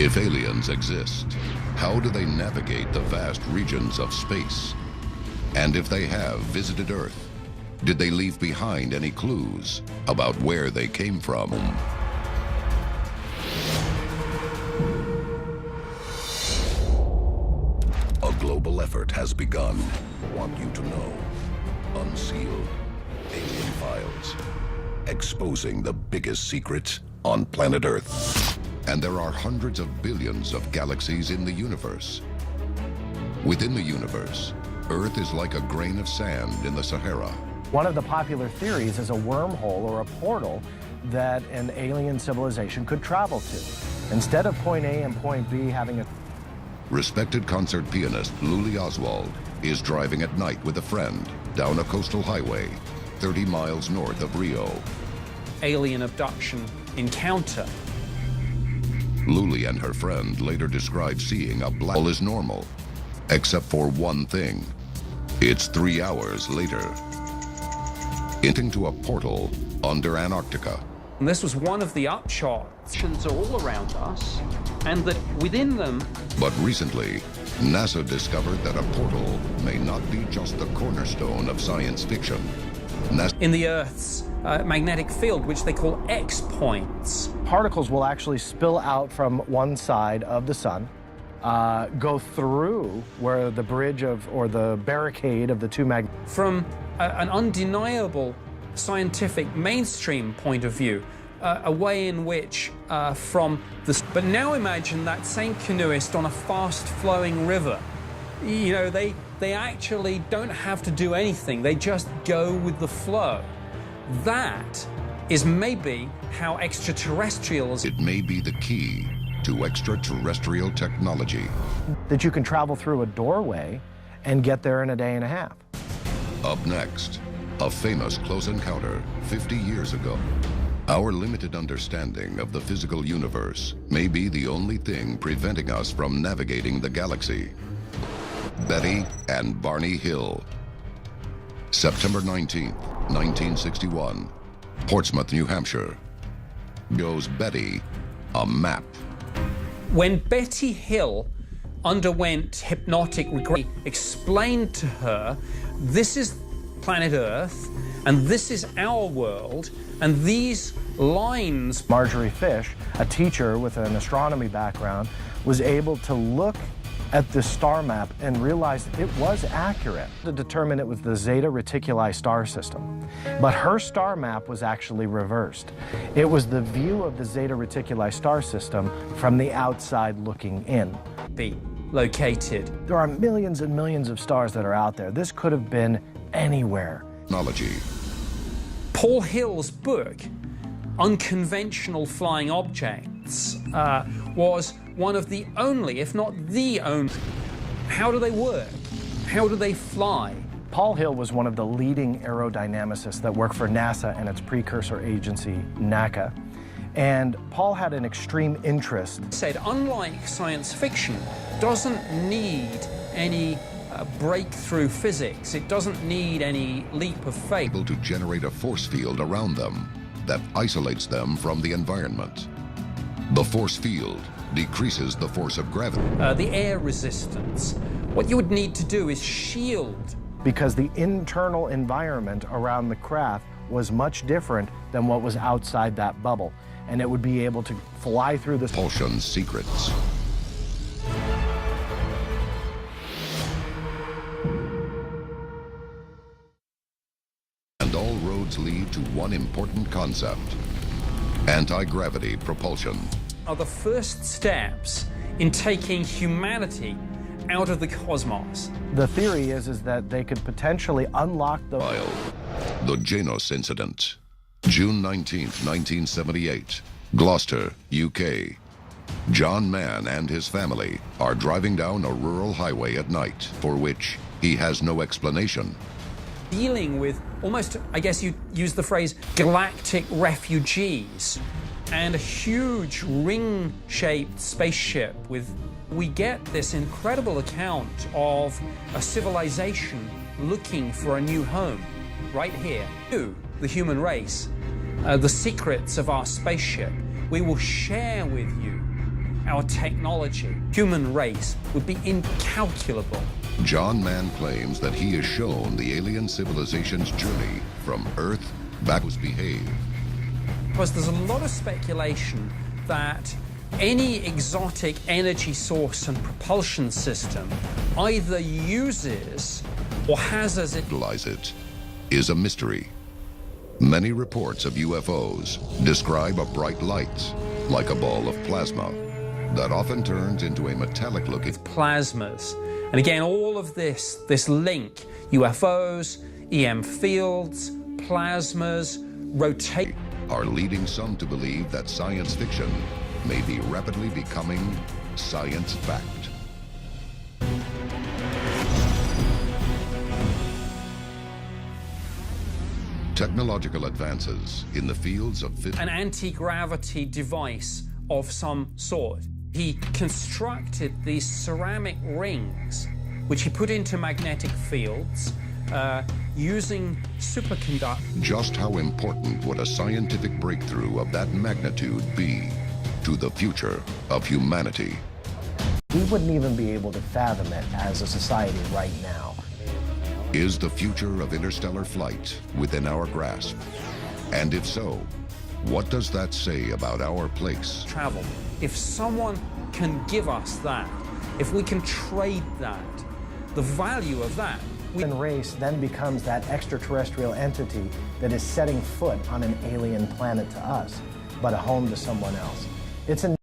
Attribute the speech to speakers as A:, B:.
A: If aliens exist, how do they navigate the vast regions of space? And if they have visited Earth, did they leave behind any clues about where they came from? A global effort has begun. I want you to know. Unsealed. Alien Files. Exposing the biggest secrets on planet Earth. And there are hundreds of billions of galaxies in the universe. Within the universe, Earth is like a grain of sand in the Sahara.
B: One of the popular theories is a wormhole or a portal that an alien civilization could travel to. Instead of point A and point B having a...
A: Respected concert pianist Luli Oswald is driving at night with a friend down a coastal highway 30 miles north of Rio.
C: Alien abduction encounter.
A: Luli and her friend later describe seeing a black hole as normal, except for one thing. It's 3 hours later. Into a portal under Antarctica.
C: And this was one of the upshots. Are all around us, and that within them...
A: But recently, NASA discovered that a portal may not be just the cornerstone of science fiction.
C: In the Earth's magnetic field, which they call X points.
B: Particles will actually spill out from one side of the sun, go through where the bridge of, or the barricade of the two
C: From an undeniable scientific mainstream point of view, a way in which from the... But now imagine that same canoeist on a fast-flowing river. You know, they actually don't have to do anything. They just go with the flow. That is maybe how extraterrestrials...
A: It may be the key to extraterrestrial technology.
B: That you can travel through a doorway and get there in a day and a half.
A: Up next, a famous close encounter 50 years ago. Our limited understanding of the physical universe may be the only thing preventing us from navigating the galaxy. Betty and Barney Hill. September 19th, 1961. Portsmouth, New Hampshire. Goes Betty a map.
C: When Betty Hill underwent hypnotic regression, explained to her, this is planet Earth, and this is our world, and these lines...
B: Marjorie Fish, a teacher with an astronomy background, was able to look at the star map and realized it was accurate to determine it was the Zeta Reticuli star system. But her star map was actually reversed. It was the view of the Zeta Reticuli star system from the outside looking in.
C: Be located.
B: There are millions and millions of stars that are out there. This could have been anywhere.
A: Technology.
C: Paul Hill's book, Unconventional Flying Objects, was one of the only, if not the only. How do they work? How do they fly?
B: Paul Hill was one of the leading aerodynamicists that worked for NASA and its precursor agency, NACA. And Paul had an extreme interest.
C: Said, unlike science fiction, doesn't need any breakthrough physics. It doesn't need any leap of faith.
A: Able to generate a force field around them that isolates them from the environment. The force field decreases the force of gravity.
C: The air resistance. What you would need to do is shield.
B: Because the internal environment around the craft was much different than what was outside that bubble. And it would be able to fly through the...
A: Propulsion secrets. And all roads lead to one important concept. Anti-gravity propulsion.
C: Are the first steps in taking humanity out of the cosmos.
B: The theory is that they could potentially unlock the...
A: The Janos incident. June 19th, 1978. Gloucester, UK. John Mann and his family are driving down a rural highway at night, for which he has no explanation.
C: Dealing with almost, I guess you'd use the phrase, galactic refugees, and a huge ring-shaped spaceship with... We get this incredible account of a civilization looking for a new home, right here. You, the human race, the secrets of our spaceship, we will share with you our technology, human race, would be incalculable.
A: John Mann claims that he has shown the alien civilization's journey from Earth back to behave.
C: Because there's a lot of speculation that any exotic energy source and propulsion system either uses or has as it
A: Utilize it is a mystery. Many reports of UFOs describe a bright light, like a ball of plasma, that often turns into a metallic-looking
C: plasmas. And again, all of this link, UFOs, EM fields, plasmas, rotate,
A: are leading some to believe that science fiction may be rapidly becoming science-backed. Technological advances in the fields of
C: an anti-gravity device of some sort. He constructed these ceramic rings, which he put into magnetic fields, using superconductors.
A: Just how important would a scientific breakthrough of that magnitude be to the future of humanity?
B: We wouldn't even be able to fathom it as a society right now.
A: Is the future of interstellar flight within our grasp? And if so, what does that say about our place?
C: Travel. If someone can give us that, if we can trade that, the value of that.
B: Human race then becomes that extraterrestrial entity that is setting foot on an alien planet to us, but a home to someone else. It's an